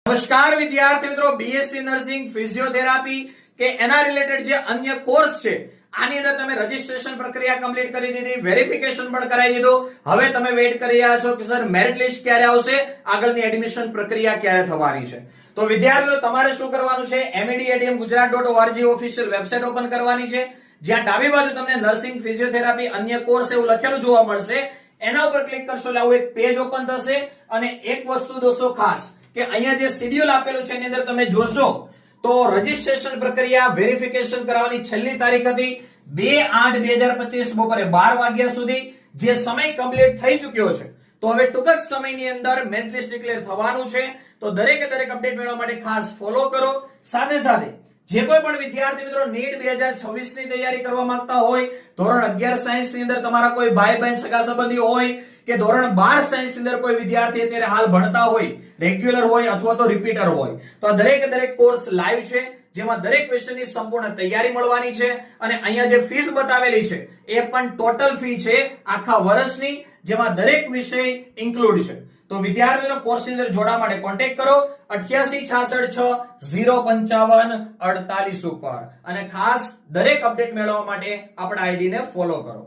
નમસ્કાર વિદ્યાર્થી મિત્રો, બીએસસી નર્સિંગ, ફિઝિયોથેરાપી કે એના રિલેટેડ જે અન્ય કોર્સ છે આની અંદર તમે રજીસ્ટ્રેશન પ્રક્રિયા કમ્પ્લીટ કરી દીધી, વેરિફિકેશન પણ કરાવી દીધું. હવે તમે વેઇટ કરી રહ્યા છો કે સર મેરિટ લિસ્ટ ક્યારે આવશે, આગળની એડમિશન પ્રક્રિયા ક્યારે થવાની છે. તો વિદ્યાર્થીઓ તમારે શું કરવાનું છે, medadmgujarat.org ઓફિશિયલ વેબસાઈટ ઓપન કરવાની છે, જ્યાં ડાબી બાજુ તમને નર્સિંગ, ફિઝિયોથેરાપી, અન્ય કોર્સ એવું લખેલું જોવા મળશે. એના ઉપર ક્લિક કરશો એટલે આવું એક પેજ ઓપન થશે. અને એક વસ્તુ દોસ્તો ખાસ કે અહીંયા જે શેડ્યુલ આપેલું છે એની અંદર તમે જોશો તો રજીસ્ટ્રેશન પ્રક્રિયા વેરિફિકેશન કરાવવાની છેલ્લી તારીખ હતી 2/8/2025 બપોરે 12 વાગ્યા સુધી. જે સમય કમ્પ્લીટ થઈ ચૂક્યો છે. તો હવે ટૂંક જ સમયની અંદર મેરિટ લિસ્ટ ડિક્લેર થવાનું છે. તો દરેકે દરેક અપડેટ મેળવવા માટે ખાસ ફોલો કરો. સાથે સાથે જે કોઈ પણ વિદ્યાર્થી મિત્રો નીટ 2026 ની તૈયારી કરવા માંગતા હોય, ધોરણ 11 સાયન્સ ની અંદર તમારા કોઈ ભાઈ બહેન સગા સંબંધી હોય કે ધોરણ 12 સાયન્સ ની અંદર કોઈ વિદ્યાર્થી અત્યારે હાલ ભણતા હોય, રેગ્યુલર હોય અથવા તો રિપીટર હોય, તો આ દરેકે દરેક કોર્સ લાઈવ છે, જેમાં દરેક વિષયની સંપૂર્ણ તૈયારી મળવાની છે. અને અહીંયા જે ફીસ બતાવેલી છે એ પણ ટોટલ ફી છે આખા વર્ષની, જેમાં દરેક વિષય ઇન્ક્લુડ છે. તો વિદ્યાર્થીઓનો કોર્સની અંદર જોડાવા માટે કોન્ટેક્ટ કરો 8866605548 ઉપર. અને ખાસ દરેક અપડેટ મેળવવા માટે આપણા આઈડી ને ફોલો કરો.